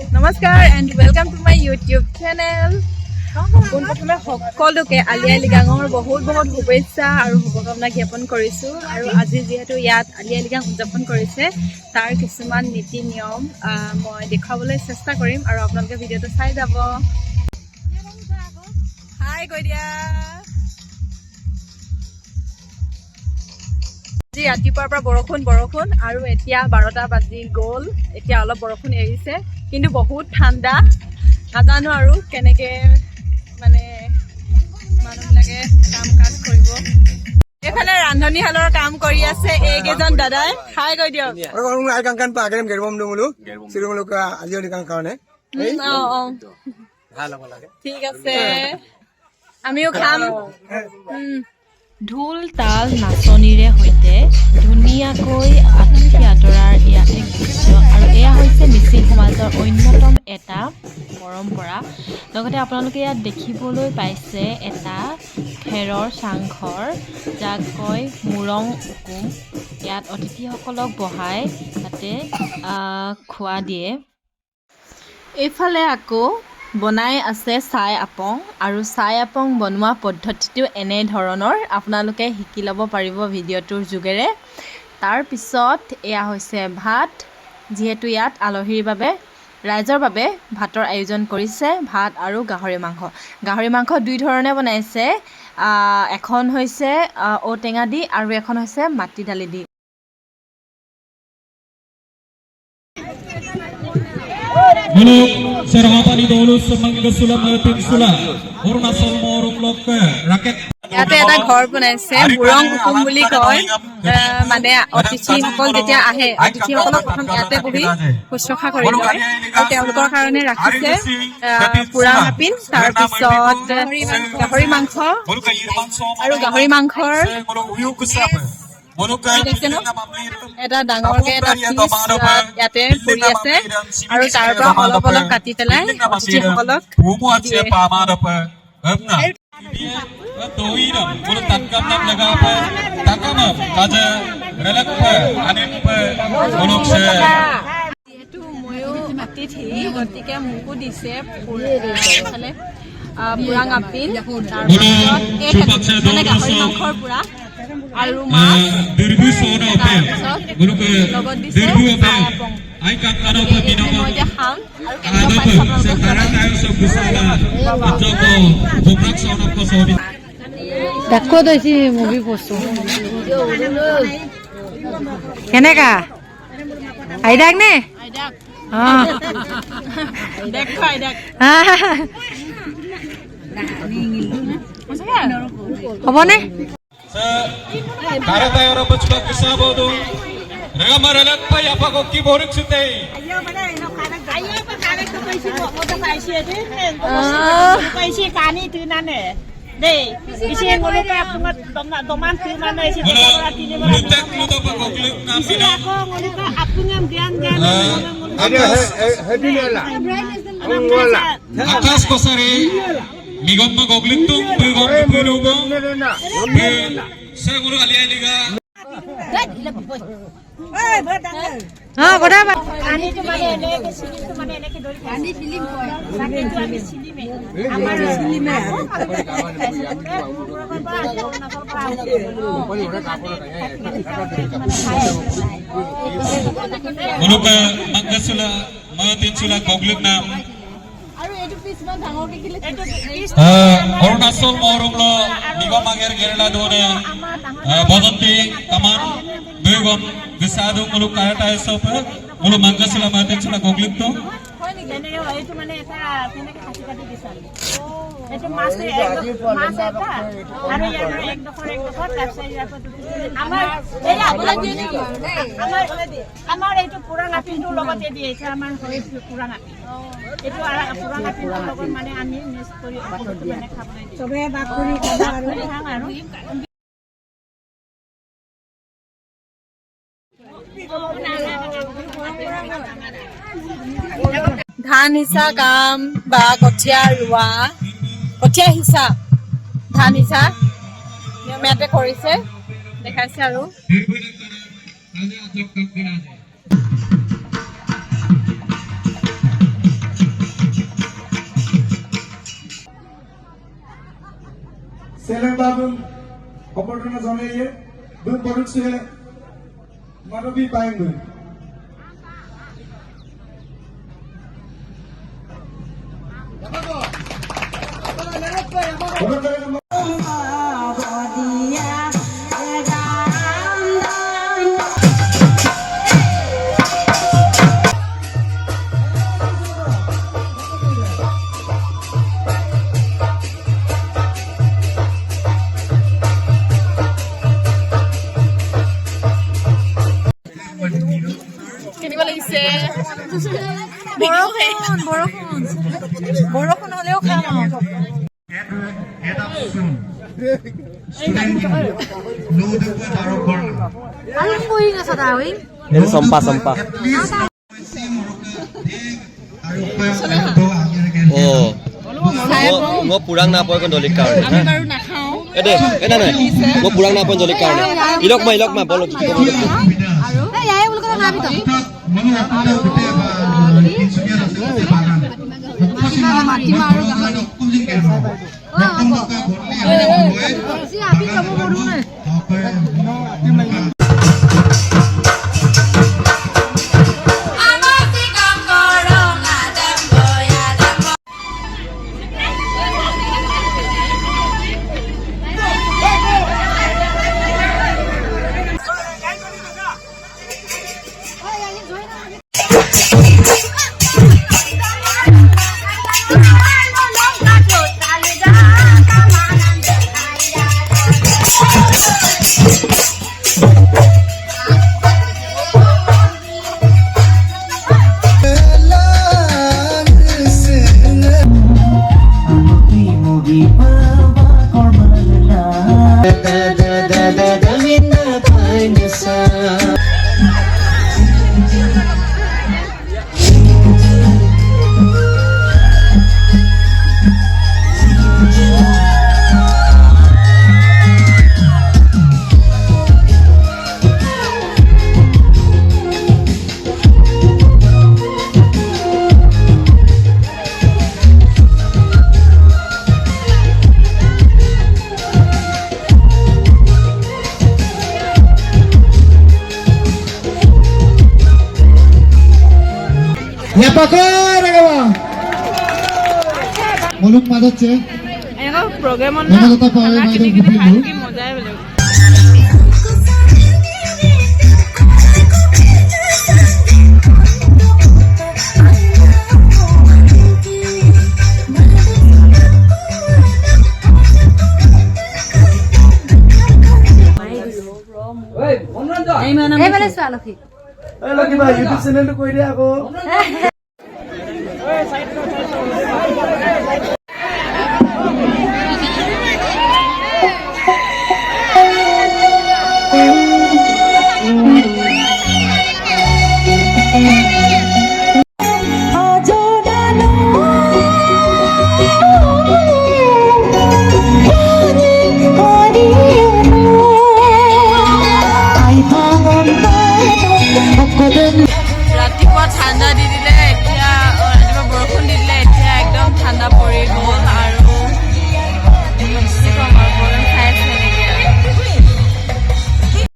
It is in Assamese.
Namaskar and welcome to my YouTube channel. পোনপ্ৰথমে সকলোকে আলি আই লৃগাঙৰ বহুত শুভেচ্ছা আৰু শুভকামনা জ্ঞাপন কৰিছোঁ আৰু আজি যিহেতু ইয়াত আলি আই লৃগাং উদযাপন কৰিছে তাৰ কিছুমান নীতি নিয়ম মই দেখাবলৈ চেষ্টা কৰিম আৰু আপোনালোকে ভিডিঅ'টো চাই যাব। হাই কৈ দিয়া। আজি ৰাতিপুৱাৰ পৰা বৰষুণ আৰু এতিয়া 12টা বাজি গ'ল। এতিয়া অলপ বৰষুণ এৰিছে কিন্তু বহুত ঠাণ্ডা। নাজানো আৰু কেনেকে মানে মানুহবিলাকে কাম কাজ কৰিব। এইফালে ৰান্ধনীশালৰ কাম কৰি আছে এইকেইজন দাদাই। হাই কৈ দিয়ক। ঠিক আছে আমিও খাম। ঢোল তাল নাচনিৰে সৈতে ধুনীয়াকৈ আতিথ্য আদৰাৰ এয়া এক দৃশ্য আৰু এয়া হৈছে মিচিং সমাজৰ অন্যতম এটা পৰম্পৰা। লগতে আপোনালোকে ইয়াত দেখিবলৈ পাইছে এটা খেৰৰ চাংঘৰ, যাক কয় মুৰং উকুম। ইয়াত অতিথিসকলক বহাই তাতে খোৱা দিয়ে। এইফালে আকৌ বনাই আছে চাই আপং আৰু চাই আপং বনোৱা পদ্ধতিটো এনেধৰণৰ, আপোনালোকে শিকি ল'ব পাৰিব ভিডিঅ'টোৰ যোগেৰে। তাৰপিছত এয়া হৈছে ভাত, যিহেতু ইয়াত আলহীৰ বাবে ৰাইজৰ বাবে ভাতৰ আয়োজন কৰিছে। ভাত আৰু গাহৰি মাংস দুই ধৰণে বনাইছে। এখন হৈছে ঔটেঙা দি আৰু এখন হৈছে মাটি দালি দি। ইয়াতে এটা ঘৰ বনাইছে, মুৰং উকুম বুলি কয়। মানে অতিথিসকল যেতিয়া আহে, অতিথিসকলক প্ৰথম ইয়াতে বহি শুশ্ৰূষা কৰি লয় আৰু তেওঁলোকৰ কাৰণে ৰাখিছে পুৰা মাপিন, তাৰপিছত গাহৰি মাংস আৰু গাহৰি মাংসৰ এটা ডাঙৰকে এটা পিচ ইয়াতে পৰি আছে আৰু তাৰ পৰা অলপ অলপ কাটি পেলাই অতিথিসকলক দিয়ে। যিহেতু ময়ো অতিথি, গতিকে মোকো দিছে এইফালে পুৰা আপিল, তাৰপিছত মানে গাহৰি মাংসৰ পুৰা আৰু মাছ, তাৰপিছত লগত দিছে চাই আপং। মই এতিয়া খাম আৰু কেনেকুৱা পাইছে তাকো তৈছি মুভি পৰছো কেনেকা আইদাক নে হ'বনে? Akas kosare migom magoglintung pugong pulugong sa guru aliyay liga Bora Muluka magkasula matin sula goglik nam Arunachal Morunglo Nigam Ager Kerala Done Bodanti Taman Begum Visadu Muluk Karata Sopa Mulu Mangasula Matin Sula Goglik to আমার এইটো পুরান আপিলটোৰ লগতে দিয়েছে আমাৰ হয়তো পুৰান আপিল এইটো পুৰান আপিলটোৰ লগত মানে আমি মিক্স কৰি মানে খাবলৈ দিওঁ সবে বাকৰি খাওঁ আৰু ধান সিঁচা কাম বা কঠীয়া ৰোৱা, কঠীয়া সিঁচা ধান সিঁচা নিয়ম ইয়াতে কৰিছে, দেখাইছে আৰু Selembabun opportunity janaye dun porutse manobi paengu. কেনেকুৱা লাগিছে বৰষুণ হ'লেও খাম Sampah. Oh, gua pulang na kon dolik kar. আমি বাৰু নাখাওঁ Gua pulang na kon dolik kar. Ilok ma bolok. Muluk madotse. এনেকুৱা প্ৰগ্ৰেমত Namagata pa ay কিনি maidang খাই kupilo. কি মজাই বেলেগ Kiba YouTube channel to koi dia ako. ৰাতিপুৱা ঠাণ্ডা দি দিলে এতিয়া ৰাতিপুৱা বৰষুণ দি দিলে এতিয়া একদম ঠাণ্ডা পৰি গ'ল আৰু